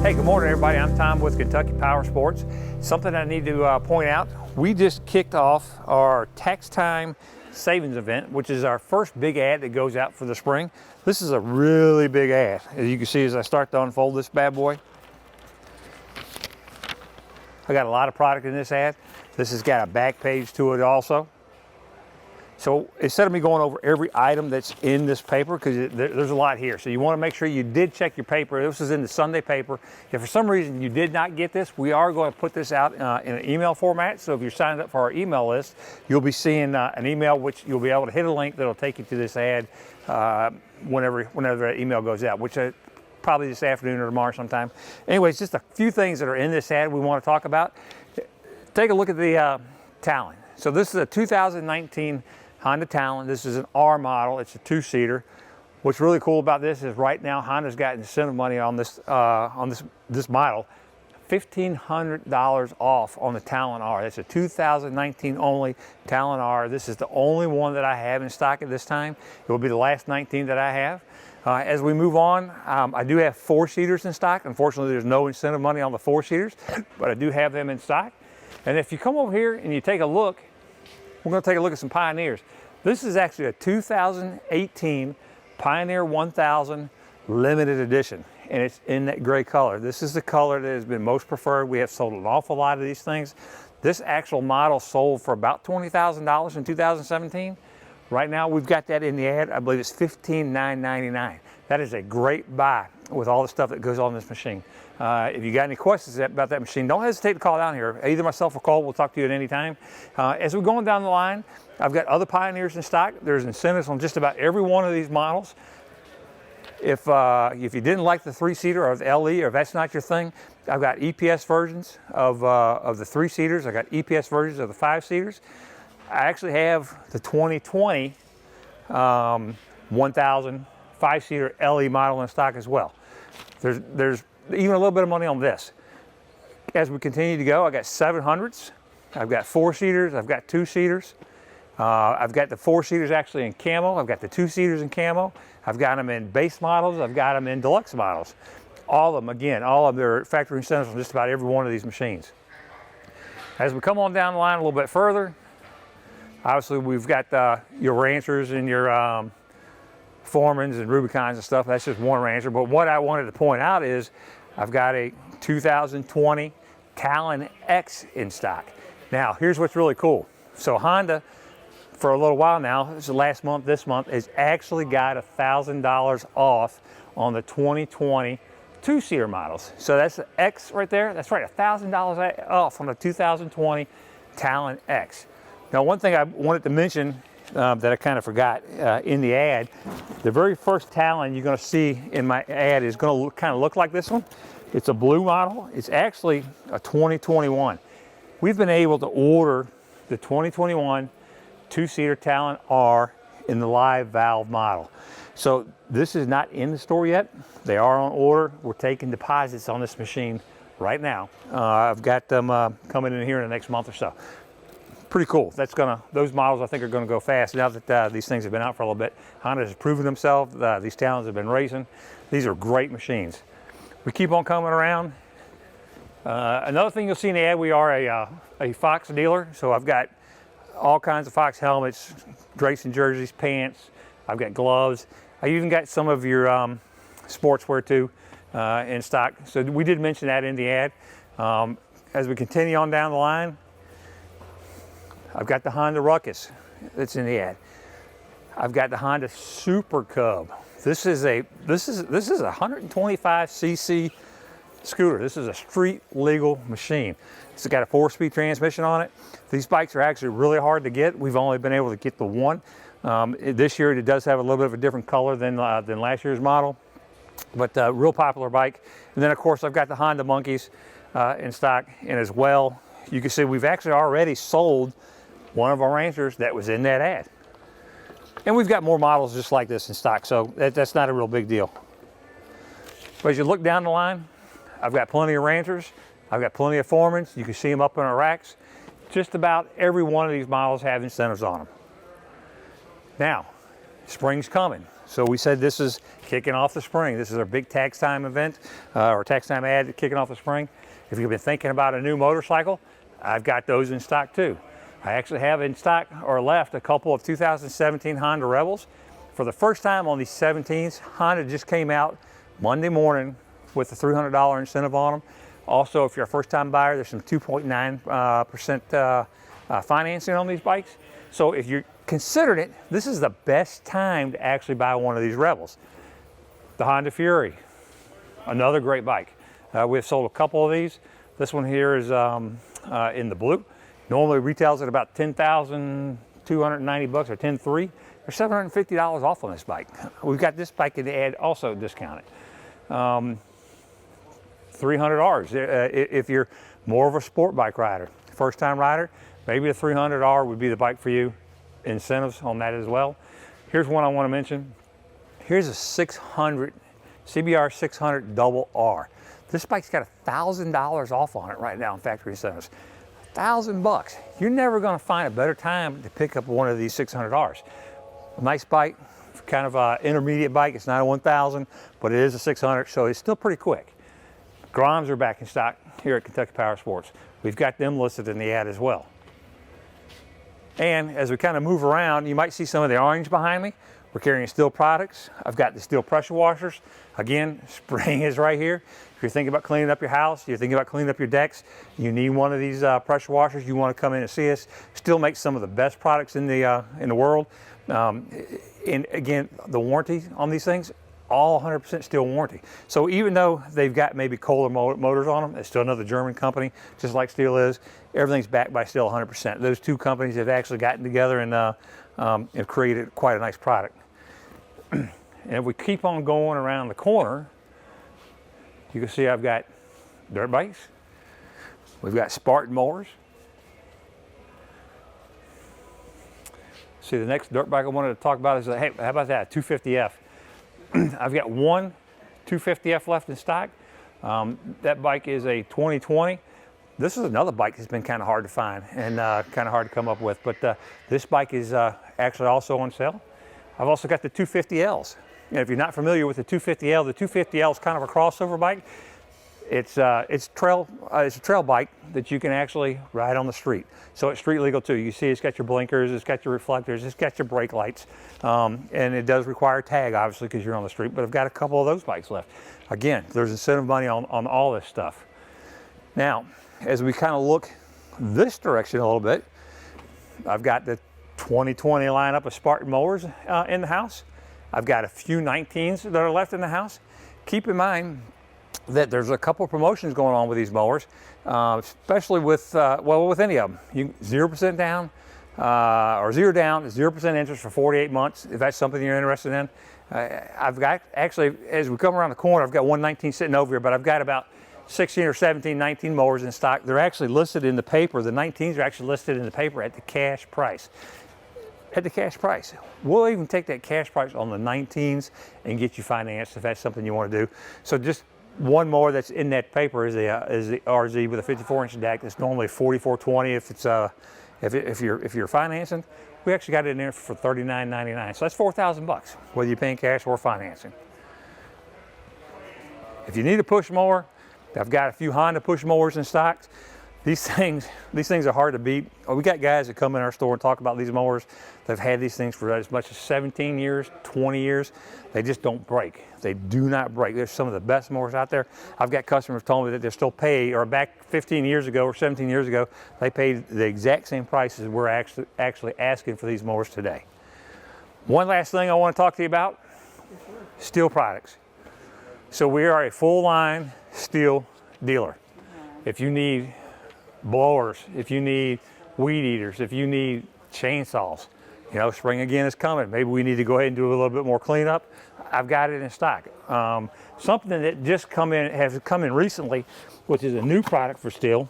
Hey, good morning, everybody. I'm Tom with Kentucky Powersports. Something I need to point out, we just kicked off our tax time savings event, which is our first big ad that goes out for the spring. This is a really big ad. As you can see, as I start to unfold this bad boy, I got a lot of product in this ad. This has got a back page to it also. So instead of me going over every item that's in this paper, because there's a lot here, so you want to make sure you did check your paper. This is in the Sunday paper. If for some reason you did not get this, we are going to put this out in an email format. So if you're signed up for our email list, you'll be seeing an email which you'll be able to hit a link that'll take you to this ad whenever that email goes out, which probably this afternoon or tomorrow sometime. Anyways, just a few things that are in this ad we want to talk about. Take a look at the Talon. So this is a 2019 Honda Talon. This is an R model. It's a two-seater. What's really cool about this is right now Honda's got incentive money on this model, $1,500 off on the Talon R. That's a 2019 only Talon R. This is the only one that I have in stock at this time. It will be the last 19 that I have. As we move on, I do have four-seaters in stock. Unfortunately, there's no incentive money on the four-seaters, but I do have them in stock. And if you come over here and you take a look, we're going to take a look at some Pioneers. This is actually a 2018 Pioneer 1000 limited edition, and it's in that gray color. This is the color that has been most preferred. We have sold an awful lot of these things. This actual model sold for about $20,000 in 2017. Right now we've got that in the ad. I believe it's $15,999. That is a great buy with all the stuff that goes on this machine. If you got any questions about that machine, don't hesitate to call down here. Either myself or Cole will talk to you at any time. As we're going down the line, I've got other Pioneers in stock. There's incentives on just about every one of these models. If you didn't like the three-seater or the LE, or if that's not your thing, I've got EPS versions of the three-seaters. I've got EPS versions of the five-seaters. I actually have the 2020 1000 five-seater LE model in stock as well. There's even a little bit of money on this. As we continue to go, I got 700s, I've got four-seaters, I've got two-seaters. I've got the four-seaters actually in camo, I've got the two-seaters in camo, I've got them in base models, I've got them in deluxe models. All of them, again, all of their factory incentives on just about every one of these machines. As we come on down the line a little bit further, obviously we've got your Rancers and your Foremans and Rubicons and stuff. That's just one Rancher. But what I wanted to point out is I've got a 2020 Talon X in stock. Now, here's what's really cool. So Honda, for a little while now, this is last month, this month, has actually got $1,000 off on the 2020 two-seater models. So that's the X right there. That's right, $1,000 off on the 2020 Talon X. Now, one thing I wanted to mention that I kind of forgot in the ad, the very first Talon you're going to see in my ad is going to kind of look like this one. It's a blue model. It's actually a 2021. We've been able to order the 2021 two-seater Talon R in the live valve model. So this is not in the store yet. They are on order. We're taking deposits on this machine right now. I've got them coming in here in the next month or so. Pretty cool. Those models I think are going to go fast now that these things have been out for a little bit. Honda has proven themselves. These Talons have been racing. These are great machines. We keep on coming around. Another thing you'll see in the ad, we are a Fox dealer. So I've got all kinds of Fox helmets, racing jerseys, pants. I've got gloves. I even got some of your sportswear too in stock. So we did mention that in the ad. As we continue on down the line, I've got the Honda Ruckus that's in the ad. I've got the Honda Super Cub. This is a 125cc scooter. This is a street legal machine. It's got a 4-speed transmission on it. These bikes are actually really hard to get. We've only been able to get the one. This year it does have a little bit of a different color than last year's model, but real popular bike. And then of course I've got the Honda Monkeys in stock, and as well you can see we've actually already sold one of our Rangers that was in that ad. And we've got more models just like this in stock, so that's not a real big deal. But as you look down the line, I've got plenty of Rangers, I've got plenty of Foremans. You can see them up in our racks. Just about every one of these models have incentives on them. Now, spring's coming. So we said this is kicking off the spring. This is our big tax time event, or tax time ad kicking off the spring. If you've been thinking about a new motorcycle, I've got those in stock too. I actually have in stock or left a couple of 2017 Honda Rebels. For the first time on these 17s, Honda just came out Monday morning with a $300 incentive on them. Also, if you're a first-time buyer, there's some 2.9% financing on these bikes. So if you're considering it, this is the best time to actually buy one of these Rebels. The Honda Fury, another great bike. We've sold a couple of these. This one here is in the blue. Normally retails at about $10,290 or $10,300. There's $750 off on this bike. We've got this bike in the ad also discounted. $300 if you're more of a sport bike rider. First time rider, maybe a $300 would be the bike for you. Incentives on that as well. Here's one I want to mention. Here's a 600 CBR 600 double R. This bike's got $1,000 off on it right now in factory incentives. $1,000. You're never going to find a better time to pick up one of these 600Rs. Nice bike, kind of an intermediate bike. It's not a 1000, but it is a 600, so it's still pretty quick. Groms are back in stock here at Kentucky Powersports. We've got them listed in the ad as well. And as we kind of move around, you might see some of the orange behind me. We're carrying Stihl products. I've got the Stihl pressure washers. Again, spring is right here. If you're thinking about cleaning up your house, you're thinking about cleaning up your decks, you need one of these pressure washers, you want to come in and see us. Stihl makes some of the best products in the world. And again, the warranty on these things, all 100% Stihl warranty. So even though they've got maybe Kohler motors on them, it's still another German company, just like Stihl is. Everything's backed by Stihl 100%. Those two companies have actually gotten together and have created quite a nice product. And if we keep on going around the corner, you can see I've got dirt bikes. We've got Spartan mowers. See, the next dirt bike I wanted to talk about is, hey, how about that, 250F? I've got one 250F left in stock. That bike is a 2020. This is another bike that's been kind of hard to find and kind of hard to come up with, but this bike is actually also on sale. I've also got the 250Ls. And if you're not familiar with the 250L, the 250L is kind of a crossover bike. It's a trail bike that you can actually ride on the street. So it's street legal too. You see it's got your blinkers, it's got your reflectors, it's got your brake lights. And it does require a tag, obviously, because you're on the street, but I've got a couple of those bikes left. Again, there's incentive money on all this stuff. Now, as we kind of look this direction a little bit, I've got the 2020 lineup of Spartan mowers in the house. I've got a few 19s that are left in the house. Keep in mind that there's a couple of promotions going on with these mowers, especially with, well, with any of them. 0% down, or 0 down, 0% interest for 48 months, if that's something you're interested in. I've got, actually, as we come around the corner, I've got one 19 sitting over here, but I've got about 16 or 17 19 mowers in stock. They're actually listed in the paper. The 19s are actually listed in the paper at the cash price. At the cash price. We'll even take that cash price on the 19s and get you financed if that's something you want to do. So just one mower that's in that paper is the RZ with a 54-inch deck. It's normally $44.20 if it's if you're financing. We actually got it in there for $39.99. So that's $4,000 whether you're paying cash or financing. If you need a push mower, I've got a few Honda push mowers in stock. These things are hard to beat. We got guys that come in our store and talk about these mowers. They've had these things for as much as 17 years, 20 years. They just don't break. They do not break. They're some of the best mowers out there. I've got customers telling me that they're still paid, or back 15 years ago or 17 years ago, they paid the exact same prices we're actually asking for these mowers today. One last thing I want to talk to you about, Stihl products. So we are a full line Stihl dealer. If you need blowers, if you need weed eaters, if you need chainsaws, you know, spring again is coming. Maybe we need to go ahead and do a little bit more cleanup. I've got it in stock. Something that just has come in recently, which is a new product for Stihl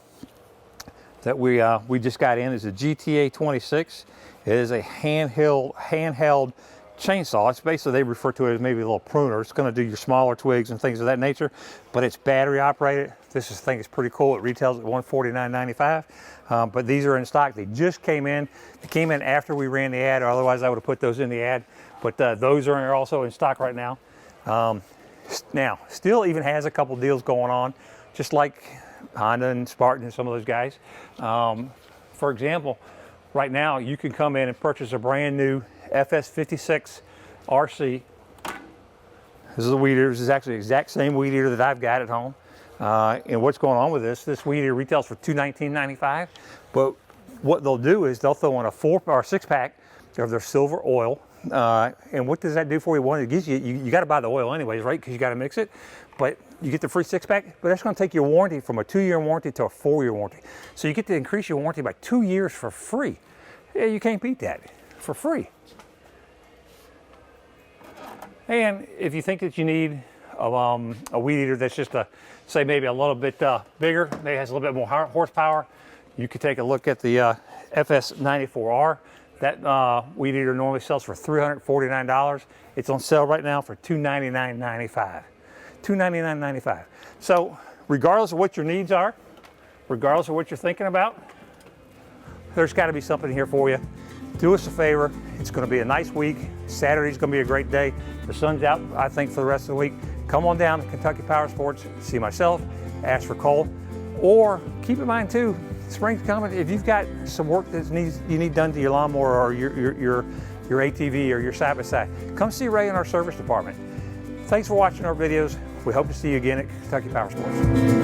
that we just got in, is a GTA 26. It is a handheld chainsaw. It's basically, they refer to it as maybe a little pruner. It's going to do your smaller twigs and things of that nature, but it's battery operated. This thing is pretty cool. It retails at $149.95, but these are in stock. They just came in. They came in after we ran the ad, or otherwise I would have put those in the ad, but those are also in stock right now. Now, Stihl even has a couple deals going on, just like Honda and Spartan and some of those guys. For example, right now you can come in and purchase a brand new FS56 RC. This is a weed eater. This is actually the exact same weed eater that I've got at home. And what's going on with this weed eater retails for $219.95, but what they'll do is they'll throw in a 4 or 6 pack of their silver oil. And what does that do for you? One, it gives you got to buy the oil anyways, right? Because you got to mix it, but you get the free 6-pack, but that's going to take your warranty from a 2-year warranty to a 4-year warranty. So you get to increase your warranty by 2 years for free. Yeah, you can't beat that, for free. And if you think that you need a weed eater that's just say maybe a little bit bigger, maybe has a little bit more horsepower, you could take a look at the FS94R. That weed eater normally sells for $349. It's on sale right now for $299.95. $299.95. So regardless of what your needs are, regardless of what you're thinking about, there's got to be something here for you. Do us a favor. It's going to be a nice week. Saturday's going to be a great day. The sun's out, I think, for the rest of the week. Come on down to Kentucky Powersports, see myself, ask for Cole, or keep in mind too, spring's coming. If you've got some work that you need done to your lawnmower or your ATV or your side-by-side, come see Ray in our service department. Thanks for watching our videos. We hope to see you again at Kentucky Powersports.